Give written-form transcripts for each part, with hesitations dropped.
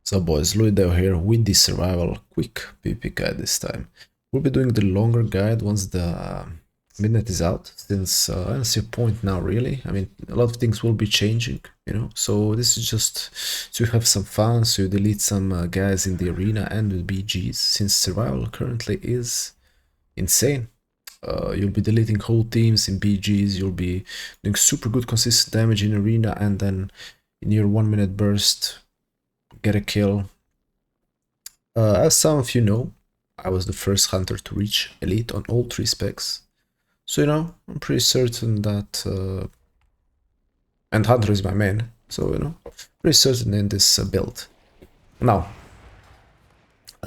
So boys, Luideo here with the survival quick PvP guide this time. We'll be doing the longer guide once the midnight is out, since I don't see a point now really. I mean, a lot of things will be changing, you know, so this is just to have some fun, so you delete some guys in the arena and with BGs, since survival currently is insane. You'll be deleting whole teams in BGs, you'll be doing super good consistent damage in arena, and then in your 1 minute burst get a kill. As some of you know, I was the first hunter to reach elite on all 3 specs. So, you know, I'm pretty certain that... and hunter is my main, so, you know, pretty certain in this build. Now,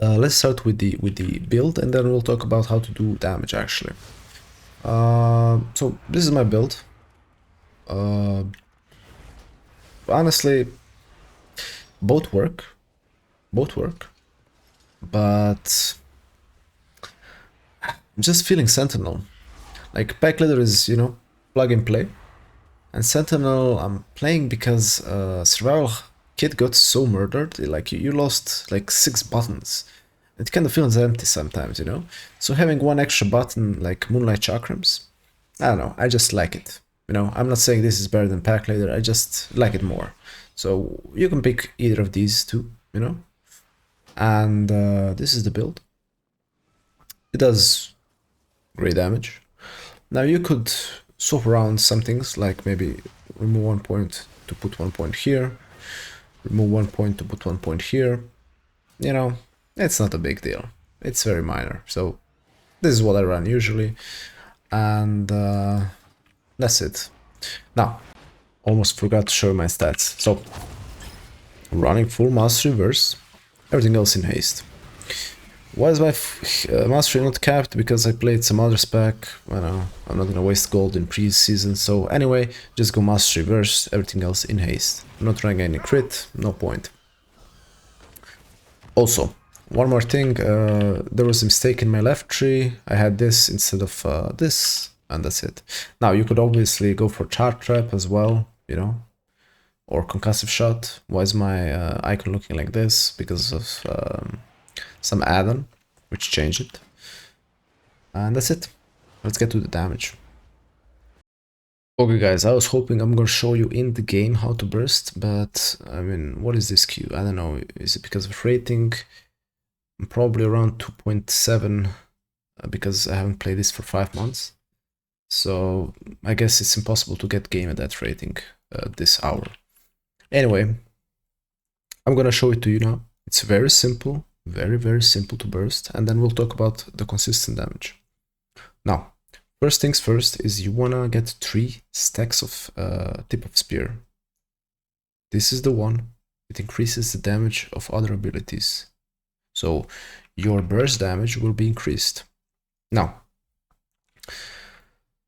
let's start with the build, and then we'll talk about how to do damage, actually. So, this is my build. Honestly, both work, but I'm just feeling Sentinel. Like, pack leader is, you know, plug and play, and Sentinel I'm playing because survival kit got so murdered, like you lost like 6 buttons. It kind of feels empty sometimes, you know? So having one extra button like Moonlight Chakrams, I don't know, I just like it. You know, I'm not saying this is better than pack leader, I just like it more. So you can pick either of these two, you know? And this is the build. It does great damage. Now you could swap around some things, like maybe remove 1 point to put 1 point here, remove 1 point to put 1 point here. You know, it's not a big deal. It's very minor. So this is what I run usually, and that's it. Now, almost forgot to show my stats. So running full mastery verse, everything else in haste. Why is my mastery not capped? Because I played some other spec. I know, I'm not gonna waste gold in pre-season, so anyway, just go mastery verse, everything else in haste. I'm not running any crit, no point. Also, one more thing, there was a mistake in my left tree. I had this instead of this, and that's it. Now, you could obviously go for chart trap as well, you know, or concussive shot. Why is my icon looking like this? Because of some add-on which changed it, and that's it. Let's get to the damage. Okay guys, I was hoping I'm gonna show you in the game how to burst, but I mean, what is this queue? I don't know, is it because of rating? I'm probably around 2.7 because I haven't played this for 5 months, so I guess it's impossible to get game at that rating this hour. Anyway, I'm gonna show it to you now. It's very simple. Very simple to burst, and then we'll talk about the consistent damage. Now, first things first is you wanna get 3 stacks of tip of spear. This is the one. It increases the damage of other abilities, so your burst damage will be increased. Now,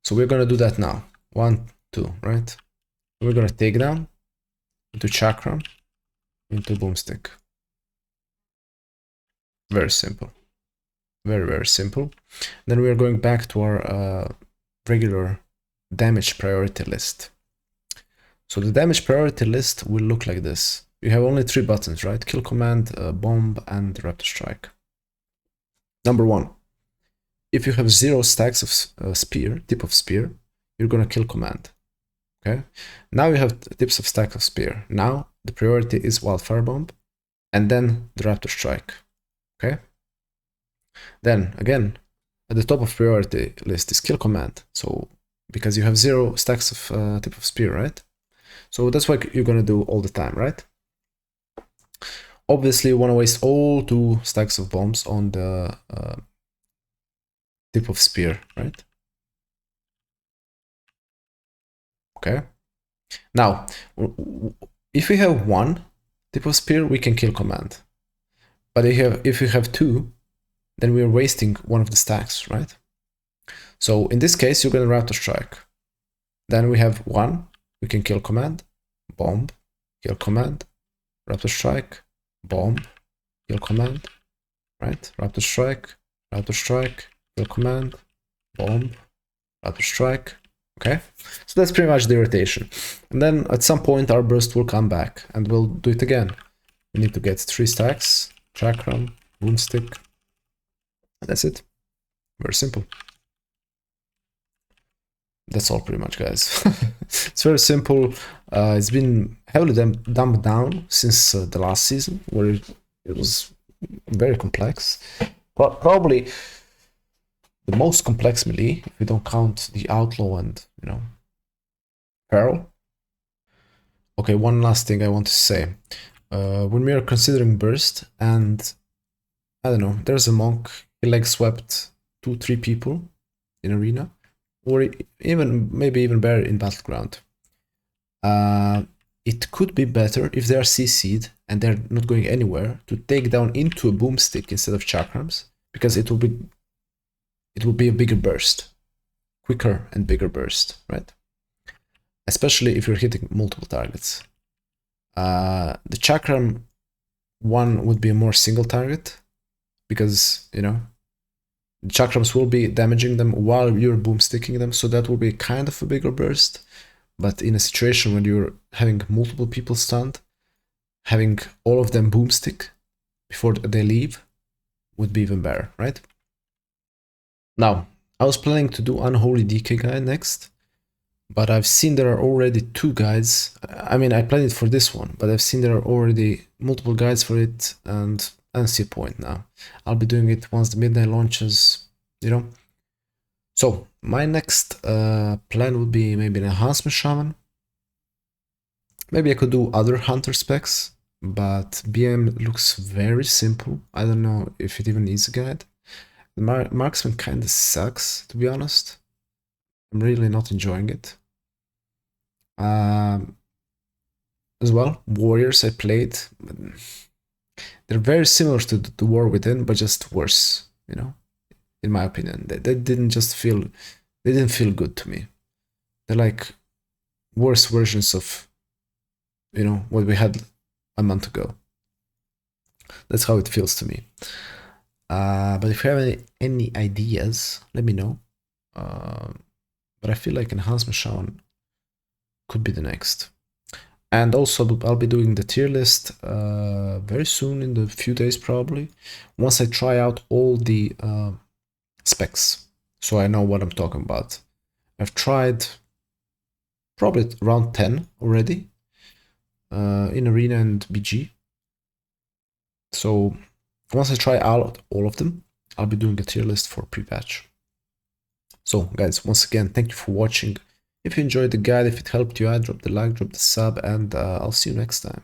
so we're gonna do that now. 1, 2, right? We're gonna take down into chakra, into boomstick. Very simple. Very simple. Then we are going back to our regular damage priority list. So the damage priority list will look like this. You have only 3 buttons, right? Kill command, bomb, and raptor strike. Number 1. If you have 0 stacks of spear, tip of spear, you're gonna kill command. Okay? Now you have tips of stack of spear. Now the priority is wildfire bomb, and then the raptor strike. Okay. Then again, at the top of priority list is kill command. So because you have 0 stacks of tip of spear, right? So that's what you're gonna do all the time, right? Obviously, you want to waste all 2 stacks of bombs on the tip of spear, right? Okay. Now, if we have 1 tip of spear, we can kill command. But if you have 2, then we are wasting one of the stacks, right? So in this case, you're going to raptor strike. Then we have 1, we can kill command, bomb, kill command, raptor strike, bomb, kill command, right? Raptor strike, kill command, bomb, raptor strike. Okay, so that's pretty much the rotation. And then at some point our burst will come back and we'll do it again. We need to get 3 stacks, chakram, boomstick. That's it. Very simple. That's all pretty much, guys. It's very simple. It's been heavily dumbed down since the last season, where it was very complex. But probably the most complex melee, if we don't count the outlaw and, you know, peril. Okay, one last thing I want to say. When we are considering burst, and I don't know, there's a monk, he leg swept 2-3 people in arena, or even maybe even better in Battleground. It could be better if they are CC'd and they're not going anywhere to take down into a boomstick instead of chakrams, because it will be a bigger burst, quicker and bigger burst, right? Especially if you're hitting multiple targets. The chakram one would be a more single target, because, you know, the chakrams will be damaging them while you're boomsticking them, so that will be kind of a bigger burst. But in a situation when you're having multiple people stunned, having all of them boomstick before they leave would be even better, right? Now, I was planning to do Unholy DK guide next, but I've seen there are already 2 guides. I mean, I planned it for this one, but I've seen there are already multiple guides for it, and I don't see a point now. I'll be doing it once the midnight launches, you know. So, my next plan would be maybe an enhancement shaman. Maybe I could do other hunter specs, but BM looks very simple. I don't know if it even needs a guide. The marksman kind of sucks, to be honest. I'm really not enjoying it. As well, warriors I played, they're very similar to the War Within, but just worse, you know, in my opinion. They didn't feel good to me. They're like worse versions of, you know, what we had a month ago. That's how it feels to me. But if you have any ideas, let me know. But I feel like Enhancement Shaman could be the next. And also, I'll be doing the tier list very soon, in the few days probably, once I try out all the specs, so I know what I'm talking about. I've tried probably around 10 already in Arena and BG. So once I try out all of them, I'll be doing a tier list for pre-patch. So guys, once again, thank you for watching. If you enjoyed the guide, if it helped you out, drop the like, drop the sub, and I'll see you next time.